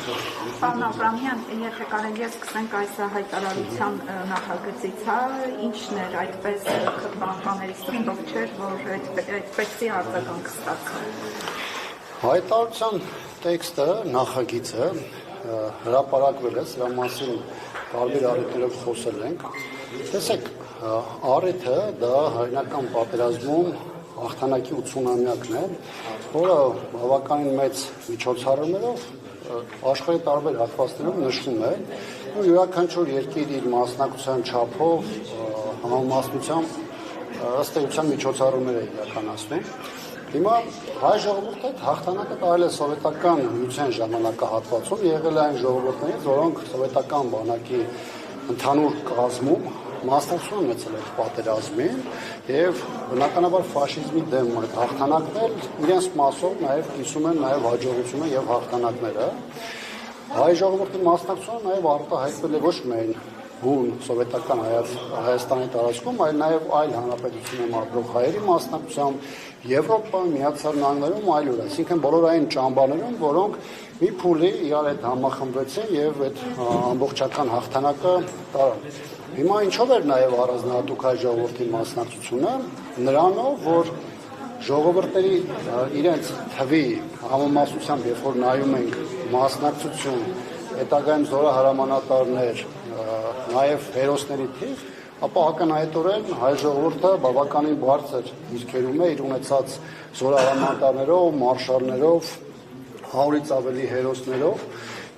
Պարոն Աբրամյան, եթե կարելի է սկսենք այս հայտարարության նախագծից, ինչն էր այդպես քրտվանքաների սրտով չէր, որ այդպեսի արձագանք ստացա։ Հայտարարության տեքստը, նախագիծը հրապարակվել է, սրա մասին տարբեր առիթներով խոսել ենք։ Տեսեք, առիթը դա հայրենական պատերազմում հաղթանակի 80-ամյակն է, որը բավականին մեծ միջոցառումներով աշխարհի տարբեր հատվածներում նշվում է, ու յուրաքանչյուր երկիր իր մասնակցության չափով, համամասնությամբ ըստ էության միջոցառումներ է իրականացնում։ Հիմա հայ ժողովուրդը հաղթանակը տարել է սովետական միության ժամանակահատվածում, եղել է այն ժողովուրդներից, որոնք սովետական բանակի ընդհանուր կազմում մասնակցություն ունեցել այդ պատերազմին եւ բնականաբար ֆաշիզմի դեմ այդ հաղթանակն էլ իրենց մասով նաեւ կիսում են նաեւ հաջողությունը եւ հաղթանակները։ Հայ ժողովրդի մասնակցությունը նաեւ արտահայտվել է ոչ միայն բուն սովետական Հայաստանի տարածքում, այլ նաեւ այլ հանրապետություններում ապրող հայերի մասնակցությամբ Եվրոպայում, Միացյալ Նահանգներում այլուր, այսինքն բոլոր այն ճամբարներում, որոնք մի փուլի իրար հետ համախմբվեցին եւ այդ ամբողջական հաղթանակը տարան։ Հիմա ինչով էր նաև առանձնահատուկ հայ ժողովրդի մասնակցությունը, նրանով, որ ժողովուրդների իրենց թվի համամասնությամբ, երբ որ նայում ենք մասնակցություն, հետագայում զորահրամանատարներ, նաև հերոսների թիվ, ապա ակնհայտորեն հայ ժողովուրդը բավականին բարձր դիրքերում է իր ունեցած զորահրամանատարներով, մարշալներով, 100-ից ավելի հերոսներով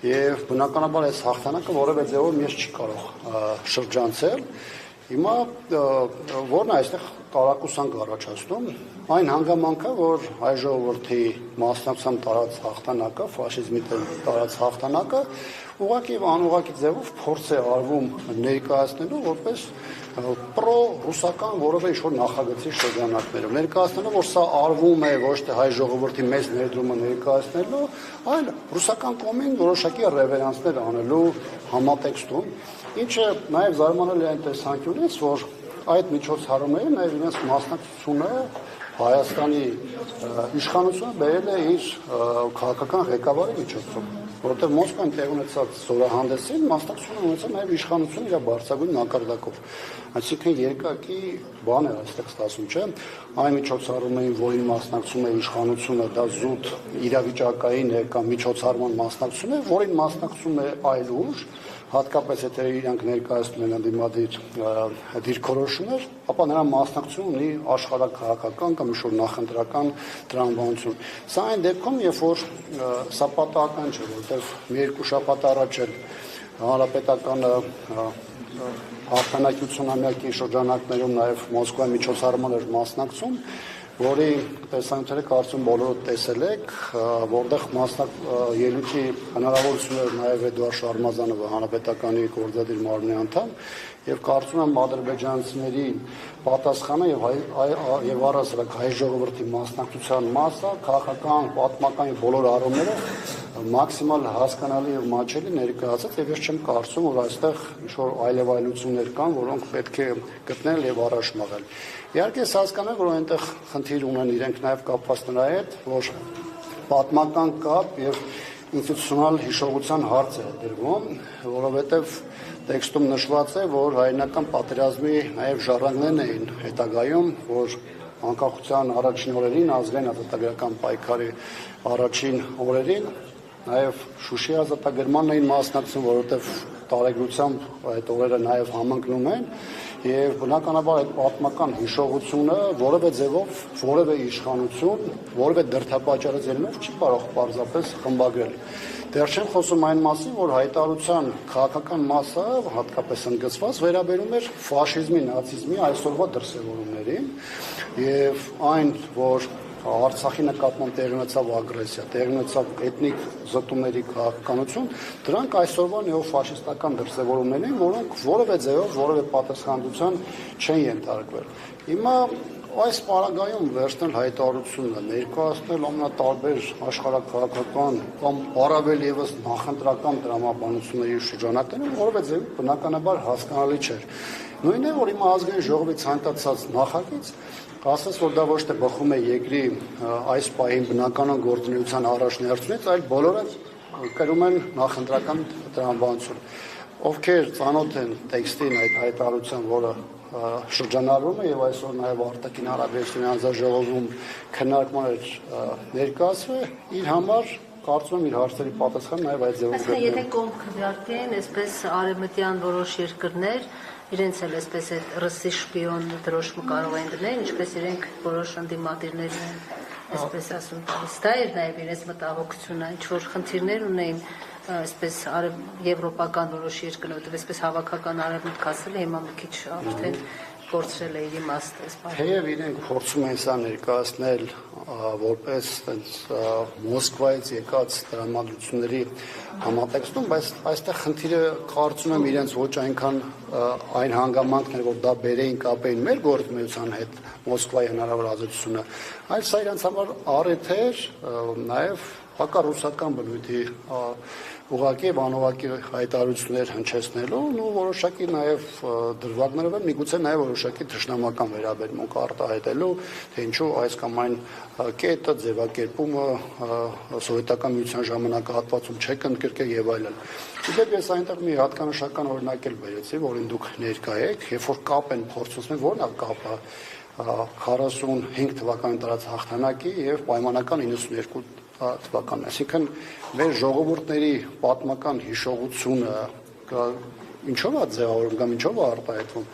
եւ բնականաբար այս հաղթանակը որևէ ձևով մեզ չի կարող շրջանցել։ Հիմա որն է այստեղ տարակուսանք առաջացնում, այն հանգամանքը, որ հայ ժողովրդի մասնակցությամբ տարած հաղթանակը, ֆաշիզմի տարած հաղթանակը ուղղակի եւ անուղղակի ձևով փորձ է արվում ներկայացնելու որպես պրո-ռուսական որևէ ինչ-որ նախագծի շրջանակներում, ներկայացնելով, որ սա արվում է ոչ թե հայ ժողովրդի մեծ ներդրումը ներկայացնելու, այլ ռուսական կողմին որոշակի ռևերանսներ անելու համատեքստում, ինչը նաև զարմանալի է այն տեսանկյունից, որ այդ միջոցառումները նաև իրենց մասնակցությունը Հայաստանի իշխանությունը բերել է իր քաղաքական ղեկավարի միջոցով, որովհետև Մոսկվայում տեղ ունեցած զորահանդեսին մասնակցություն ունեցել նաև իշխանությունը իր բարձրագույն մակարդակով։ Այսինքն երկակի բան է այստեղ ստացվում, չէ՞։ Այն միջոցառումներին, որին մասնակցում է իշխանությունը, դա զուտ իրավիճակային է կամ միջոցառման մասնակցություն է, որին մասնակցում է այլ ուժ, հատկապես եթե իրանք ներկայացնում են ընդդիմադիր դիրքորոշումներ, ապա նրա մասնակցությունը ունի աշխարհաքաղաքական կամ ինչ-որ նախընտրական տրամաբանություն։ Սա այն դեպքում, երբ որ սա պատահական չէ, որովհետև մի երկու շաբաթ առաջ էլ հանրապետականը հաղթանակի 80-ամյակի շրջանակներում նաև Մոսկվայի միջոցառման էր մասնակցում, որի տեսանյութերը կարծում բոլորը տեսել եք, որտեղ ելույթի հնարավորություն էր նաև Էդուարդ Շարմազանովը, հանրապետականի գործադիր մարմնի անդամ, եւ կարծում եմ ադրբեջանցիների պատասխանը եւ առասարակ հայ ժողովրդի մասնակցության մասը քաղաքական, պատմական եւ բոլոր առումներով մաքսիմալ հասկանալի եւ մաչելի ներկայացած եւ ես չեմ կարծում, որ այստեղ ինչ-որ այլևայլություններ կան, որոնք պետք է գտնել եւ առաջ մղել։ Իհարկե ես հասկանում եմ, որ այնտեղ խնդիր ունեն իրենք նաև կապված նրա հետ, որ պատմական կապ եւ ինստիտուցիոնալ հիշողության հարց է դրվում, որովհետեւ տեքստում նշված է, որ հայրենական պատերազմի նաև ժառանգներն էին հետագայում, որ անկախության առաջին օրերին, ազգային ազատագրական պայքարի առաջին օրերին նաև Շուշի ազատագրմանն էին մասնակցում, որովհետեւ տարեգրությամբ այդ օրերը նաև համընկնում են եւ բնականաբար այդ պատմական հիշողությունը որևէ ձևով որևէ իշխանություն, որևէ դրդապատճառից ելնելով չի կարող պարզապես խմբագրել։ Դեռ չեմ խոսում այն մասին, որ հայտարարության քաղաքական մասը հատկապես ընդգծված վերաբերում էր ֆաշիզմի, նացիզմի այսօրվա դրսևորումներին եւ այն, որ Արցախի նկատմամբ տեղի ունեցավ ագրեսիա, տեղի ունեցավ էթնիկ զտումների քաղաքականություն, դրանք այսօրվա նեոֆաշիստական դրսևորումներ են, որոնք որևէ ձևով որևէ պատասխանատվության չեն ենթարկվել։ Հիմա այս պարագայում վերցնել հայտարարությունը, ներկայացնել ամենատարբեր աշխարհաքաղաքական կամ առավել եւս նախընտրական տրամաբանությունների շրջանակներում որևէ ձևի բնականաբար հասկանալի չէր։ Նույնն է, որ հիմա ազգային ժողովի ցանկացած նախագիծ ասես, որ դա ոչ թե բխում է երկրի այս պահին բնականon գործունեության առաջնահերթությունից, այլ բոլորը կրում են նախընտրական տրամաբանություն։ Ովքեր ծանոթ են տեքստին այդ հայտարարության, որը շրջանառվում է եւ այսօր նաեւ արտաքին հարաբերությունների հանձնաժողովում քննարկման էր ներկայացվել, իր համար կարծում եմ իր հարցերի պատասխանը նաեւ այդ ձևով Այսինքն եթե կողմ քվեարկեն, այսպես արևմտյան որոշ երկրներ իրենց էլ այսպես այդ ռուսի շպիոն դրոշը կարող են դնել, ինչպես իրենք որոշ ընդդիմադիրներ են, այսպես ասում, դա էր նաեւ իրենց մտահոգությունը, ինչ որ խնդիրներ ունեին այսպես եվրոպական որոշ երկրներ, այսպես հավաքական արևմուտք ասել է, հիմա մի քիչ արդեն կորցրել է իր իմաստը։ Թեև իրենք փորձում են սա ներկայացնել որպես Մոսկվայից եկած տրամադրությունների համատեքստում, բայց այստեղ խնդիրը կարծում եմ իրենց ոչ այնքան այն հանգամանքն էր, որ դա բերեին կապեին մեր գործունեության հետ Մոսկվայի հնարավոր ազդեցությունը, այլ սա իրենց համար առիթ էր նաև հակառուսական բնույթի ուղղակի անուղղակի հայտարարություններ հնչեցնելու ու որոշակի նաև դրվագներով միգուցե նաև որոշակի թշնամական վերաբերմունք արտահայտելու, թե ինչու այս կամ այն կետը, ձևակերպումը սովետական միության ժամանակահատվածում չեք ընդգրկել եւ այլն։ Իդեպ ես այնտեղ մի հատկանշական օրինակ էլ բերեցի, որին դուք ներկա եք, երբ որ կապ են փորձում, որն է կապը 45 թվականի տարած հաղթանակի եւ պայմանական 92 թվականն, այսինքն մեր ժողովուրդների պատմական հիշողությունը ինչով է ձևավորվում կամ ինչով է արտահայտվում,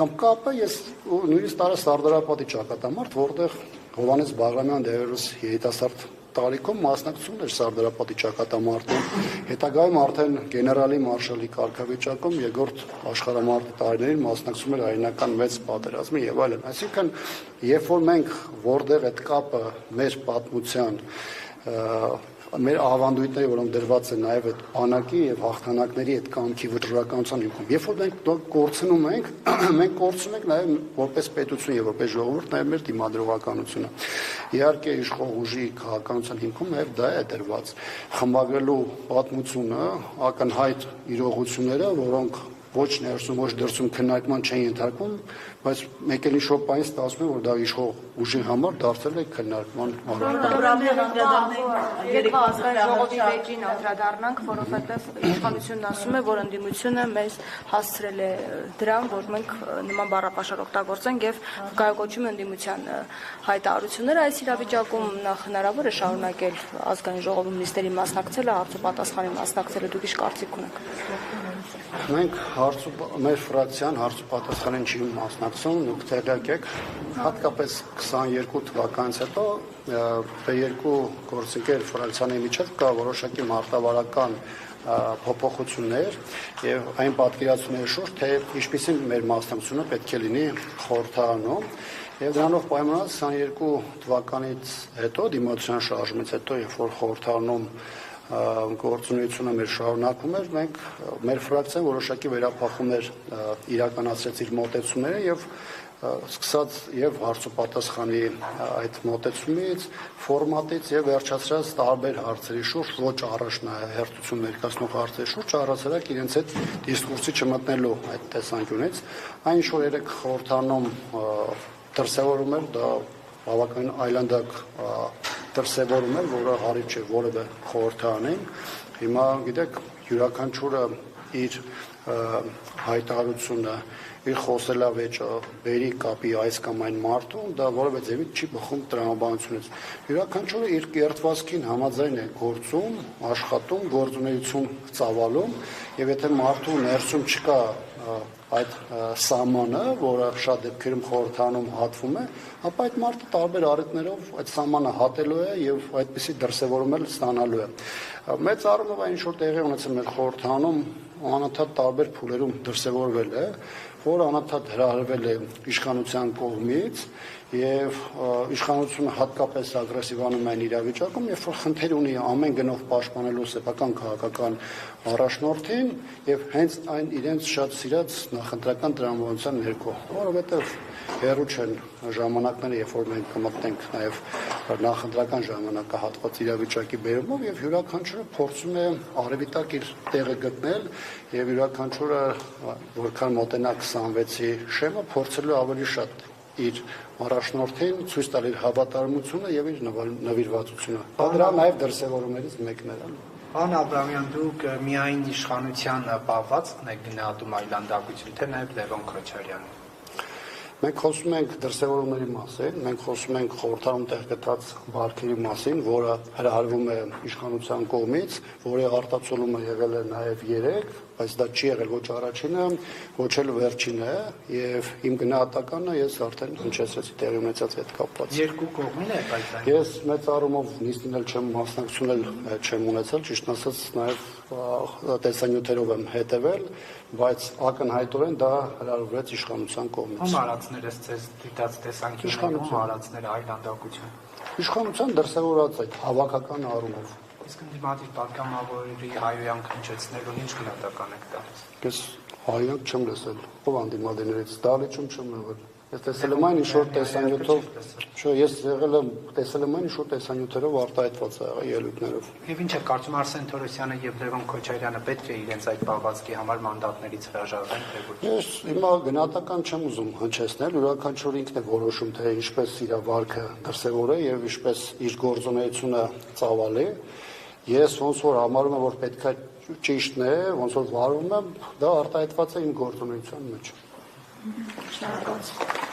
կամ կապը ես նույնիսկ տարա Սարդարապատի ճակատամարտ, որտեղ Հովհաննես Բաղրամյան դերևս երիտասարդ տարիքում մասնակցում էր Սարդարապատի ճակատամարտում, հետագայում արդեն գեներալի մարշալի կարգավիճակում երկրորդ աշխարհամարտի տարիներին մասնակցում էր հայրենական մեծ պատերազմի եւ այլն։ Այսինքն, երբ որ մենք որտեղ այդ կապը մեր պատմության մեր ավանդույթների, որոնք դրված են նաև այդ բանակի եւ հաղթանակների այդ կամքի վճռականության հիմքում։ Երբ որ մենք կորցնում ենք, մենք կորցնում ենք նաև որպես պետություն եւ որպես ժողովուրդ նաև մեր դիմադրողականությունը։ Իհարկե իշխող ուժի քաղաքականության հիմքում նաև դա է դրված։ Խմբագրելու պատմությունը, ակնհայտ իրողությունները, որոնք ոչ ներսում, ոչ դրսում քննարկման չեն ենթարկվում, բայց մեկ էլ ինչ-որ բան ստացվում է, որ դա իշխող ուժի համար դարձել է քննարկման Երբ ազգային ժողովի վեճին անդրադառնանք, որովհետև իշխանությունն ասում է, որ ընդդիմությունը մեզ հասցրել է դրան, որ մենք նման բառապաշար օգտագործենք եւ կայակոչում ընդդիմության հայտարարությունները, այս իրավիճակում նախ հնարավոր է շարունակել ազգային ժողովում նիստերի մասնակցելը, հարցոպատասխանի մասնակցելը, դուք ինչ կարծիք ունեք։ Մենք մեր ֆրակցիան հարցոպատասխանին չի մասնակցում, դուք տեղյակ եք, հատկապես 22 թվականից հետո B2 գործընկեր ֆրակցիաների միջև կա որոշակի մարտավարական փոփոխություններ եւ այն պատկերացումների շուրջ, թե ինչպիսին մեր մասնակցությունը պետք է լինի խորհրդարանում եւ դրանով պայմանավորված 22 թվականից հետո դիմադրության շարժումից հետո, երբ որ խորհրդարանում գործունեությունը մեր շարունակում էր, մենք մեր ֆրակցիան որոշակի վերափոխումներ իրականացրեց իր մոտեցումները եւ սկսած եւ հարցոպատասխանի այդ մոտեցումից, ֆորմատից եւ վերջացրած տարբեր հարցերի շուրջ, ոչ առաջնահերթություն ներկայացնող հարցերի շուրջ, առասարակ իրենց այդ դիսկուրսի չմտնելու այդ տեսանկյունից, այն ինչ որ երեք խորհրդանում դրսևորում էր, դա բավականին այլանդակ դրսևորում էր, որը հարի չէ որևէ խորհրդարանին։ Հիմա գիտեք, յուրաքանչյուրը իր հայտարարությունը, իր խոսելավեճը բերի կապի այս կամ այն մարդուն, դա որևէ ձևի չի բխում տրամաբանությունից։ Յուրաքանչյուրը իր կերտվածքին համաձայն է գործում, աշխատում, գործունեություն ծավալում, եւ եթե մարդու ներսում չկա այդ սահմանը, որը շատ դեպքերում խորհրդանում հատվում է, ապա այդ մարդը տարբեր առիթներով այդ սահմանը հատելու է եւ այդպիսի դրսևորում էլ ստանալու է։ Մեծ առումով այն ինչ որ տեղի ունեցել մեր խորհրդանում անընդհատ տարբեր փուլերում դրսևորվել է, որը անընդհատ հրահրվել է իշխանության կողմից եւ իշխանությունը հատկապես ագրեսիվանում է այն իրավիճակում, երբ որ խնդիր ունի ամեն գնով պաշտպանելու սեփական քաղաքական առաջնորդին եւ հենց այն իրենց շատ սիրած նախընտրական տրամաբանության ներքո, որովհետեւ հերու չեն ժամանակները, երբ որ մենք կմտնենք նաեւ նախընտրական ժամանակահատված իրավիճակի բերումով եւ յուրաքանչյուրը փորձում է արևիտակ իր տեղը գտնել եւ յուրաքանչյուրը որքան մոտենա 26-ի շեմը փորձելու ավելի շատ իր առաջնորդին ցույց տալ իր հավատարմությունը եւ իր նվիրվածությունը։ Դա դրա նաեւ դրսևորումներից մեկն է։ Պարոն Աբրամյան, դուք միայն իշխանության պահվածքն եք գնահատում այլանդակություն, թե նաև Լևոն Քոչարյանը։ Մենք խոսում ենք դրսևորումների մասին, մենք խոսում ենք խորհրդարանում տեղ գտած վարկերի մասին, որը հրահարվում է իշխանության կողմից, որի արտացոլումը եղել է նաև 3, բայց դա չի եղել ոչ առաջինը, ոչ էլ վերջինը, եւ իմ գնահատականը ես արդեն հնչեցրեցի տեղի ունեցած այդ կապված։ Երկու կողմին է բայց այն։ Ես մեծ առումով նիստին էլ չեմ մասնակցել, չեմ ունեցել, ճիշտ ասած նաև տեսանյութերով եմ հետևել, բայց ակնհայտորեն դա հրահրվեց իշխանության կողմից։ Ում արածներս ձեզ դիտած տեսանկյուններում արածները այլանդակություն։ Իշխանության դրսևորած այդ հավաքական առումով։ Իսկ ընդդիմադիր պատգամավորի հայոյանք հնչեցնելուն ինչ գնահատական եք տալիս։ Ես հայանք չեմ լսել, ով անդիմադիրներից, դալիճում չեմ եղել։ Ես տեսել եմ այն ինչ-որ տեսանյութով, չէ, ես եղել եմ, տեսել եմ այն ինչ-որ տեսանյութերով արտահայտված ելույթներով։ Եվ ինչ է կարծում Արսեն Թորոսյանը եւ Լևոն Քոչարյանը պետք է իրենց այդ պահվածքի համար մանդատներից հրաժարվեն, թե ոչ։ Ես հիմա գնահատական չեմ ուզում հնչեցնել, յուրաքանչյուր ինքն է որոշում, թե ինչպես իր վարքը դրսևորե եւ ինչպես իր գործունեությունը ծավալի։ Ես ոնց որ համարում եմ, որ պետքա ճիշտն է, ոնց որ վարվում եմ, դա արտահայտված է իմ գործունեության մեջ։ Շնորհակալություն։